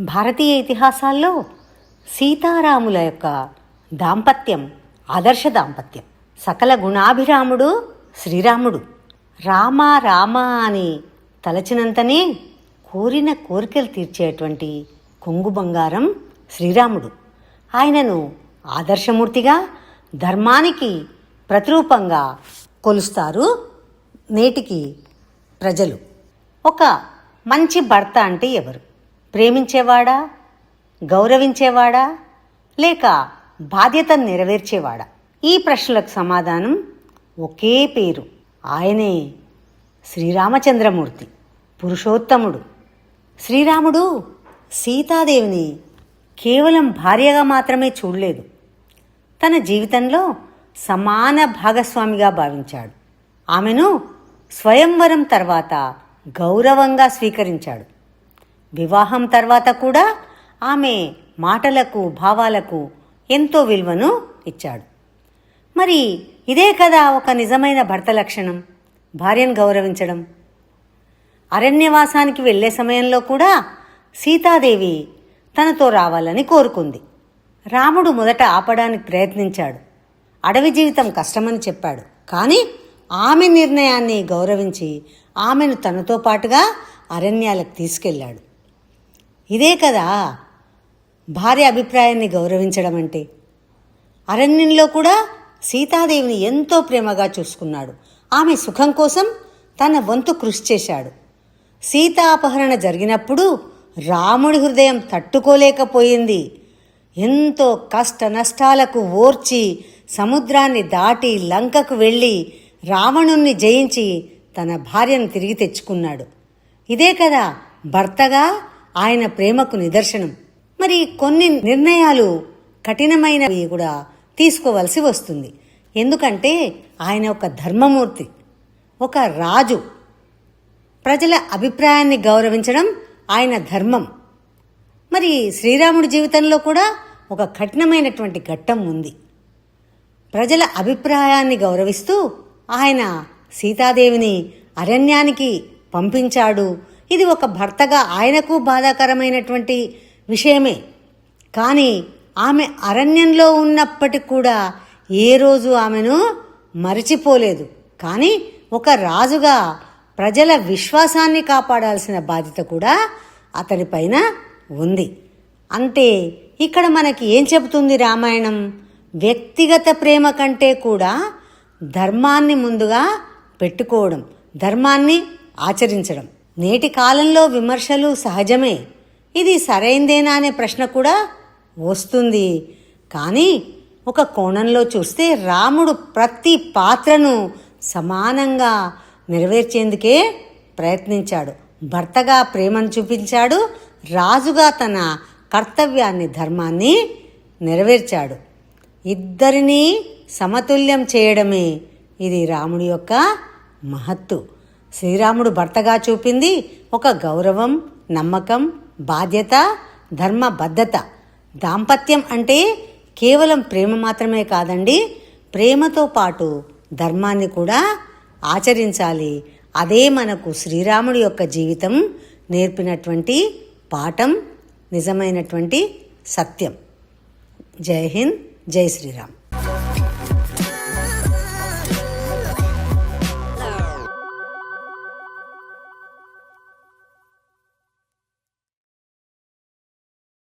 భారతీయ ఇతిహాసాల్లో సీతారాముల యొక్క దాంపత్యం ఆదర్శ దాంపత్యం. సకల గుణాభిరాముడు శ్రీరాముడు. రామ రామ అని తలచినంతనే కోరిన కోరికలు తీర్చేటువంటి కొంగు బంగారం శ్రీరాముడు. ఆయనను ఆదర్శమూర్తిగా, ధర్మానికి ప్రతిరూపంగా కొలుస్తారు నేటికి ప్రజలు. ఒక మంచి భర్త అంటే ఎవరు? ప్రేమించేవాడా, గౌరవించేవాడా, లేక బాధ్యతను నెరవేర్చేవాడా? ఈ ప్రశ్నలకు సమాధానం ఒకే పేరు. ఆయనే శ్రీరామచంద్రమూర్తి, పురుషోత్తముడు. శ్రీరాముడు సీతాదేవిని కేవలం భార్యగా మాత్రమే చూడలేదు, తన జీవితంలో సమాన భాగస్వామిగా భావించాడు. ఆమెను స్వయంవరం తర్వాత గౌరవంగా స్వీకరించాడు. వివాహం తర్వాత కూడా ఆమె మాటలకు, భావాలకు ఎంతో విలువను ఇచ్చాడు. మరి ఇదే కదా ఒక నిజమైన భర్త లక్షణం, భార్యను గౌరవించడం. అరణ్యవాసానికి వెళ్లే సమయంలో కూడా సీతాదేవి తనతో రావాలని కోరుకుంది. రాముడు మొదట ఆపడానికి ప్రయత్నించాడు. అడవి జీవితం కష్టమని చెప్పాడు. కానీ ఆమె నిర్ణయాన్ని గౌరవించి ఆమెను తనతో పాటుగా అరణ్యాలకు తీసుకెళ్ళాడు. ఇదే కదా భార్య అభిప్రాయాన్ని గౌరవించడం అంటే. అరణ్యంలో కూడా సీతాదేవిని ఎంతో ప్రేమగా చూసుకున్నాడు. ఆమె సుఖం కోసం తన వంతు కృషి చేశాడు. సీతాపహరణ జరిగినప్పుడు రాముడి హృదయం తట్టుకోలేకపోయింది. ఎంతో కష్ట నష్టాలకు ఓర్చి సముద్రాన్ని దాటి లంకకు వెళ్ళి రావణుణ్ణి జయించి తన భార్యను తిరిగి తెచ్చుకున్నాడు. ఇదే కదా భర్తగా ఆయన ప్రేమకు నిదర్శనం. మరి కొన్ని నిర్ణయాలు కఠినమైనవి కూడా తీసుకోవలసి వస్తుంది. ఎందుకంటే ఆయన ఒక ధర్మమూర్తి, ఒక రాజు. ప్రజల అభిప్రాయాన్ని గౌరవించడం ఆయన ధర్మం. మరి శ్రీరాముడి జీవితంలో కూడా ఒక కఠినమైనటువంటి ఘట్టం ఉంది. ప్రజల అభిప్రాయాన్ని గౌరవిస్తూ ఆయన సీతాదేవిని అరణ్యానికి పంపించాడు. ఇది ఒక భర్తగా ఆయనకు బాధాకరమైనటువంటి విషయమే. కానీ ఆమె అరణ్యంలో ఉన్నప్పటికి కూడా ఏ రోజు ఆమెను మరచిపోలేదు. కానీ ఒక రాజుగా ప్రజల విశ్వాసాన్ని కాపాడాల్సిన బాధ్యత కూడా అతడిపైన ఉంది. అంటే ఇక్కడ మనకి ఏం చెబుతుంది రామాయణం? వ్యక్తిగత ప్రేమ కంటే కూడా ధర్మాన్ని ముందుగా పెట్టుకోవడం, ధర్మాన్ని ఆచరించడం. నేటి కాలంలో విమర్శలు సహజమే. ఇది సరైందేనా అనే ప్రశ్న కూడా వస్తుంది. కానీ ఒక కోణంలో చూస్తే రాముడు ప్రతి పాత్రను సమానంగా నెరవేర్చేందుకే ప్రయత్నించాడు. భర్తగా ప్రేమను చూపించాడు, రాజుగా తన కర్తవ్యాన్ని, ధర్మాన్ని నెరవేర్చాడు. ఇద్దరినీ సమతుల్యం చేయడమే ఇది రాముడి యొక్క మహత్తు. శ్రీరాముడు భర్తగా చూపింది ఒక గౌరవం, నమ్మకం, బాధ్యత, ధర్మబద్ధత. దాంపత్యం అంటే కేవలం ప్రేమ మాత్రమే కాదండి, ప్రేమతో పాటు ధర్మాన్ని కూడా ఆచరించాలి. అదే మనకు శ్రీరాముడి యొక్క జీవితం నేర్పినటువంటి పాఠం, నిజమైనటువంటి సత్యం. జై హింద్, జై శ్రీరామ్.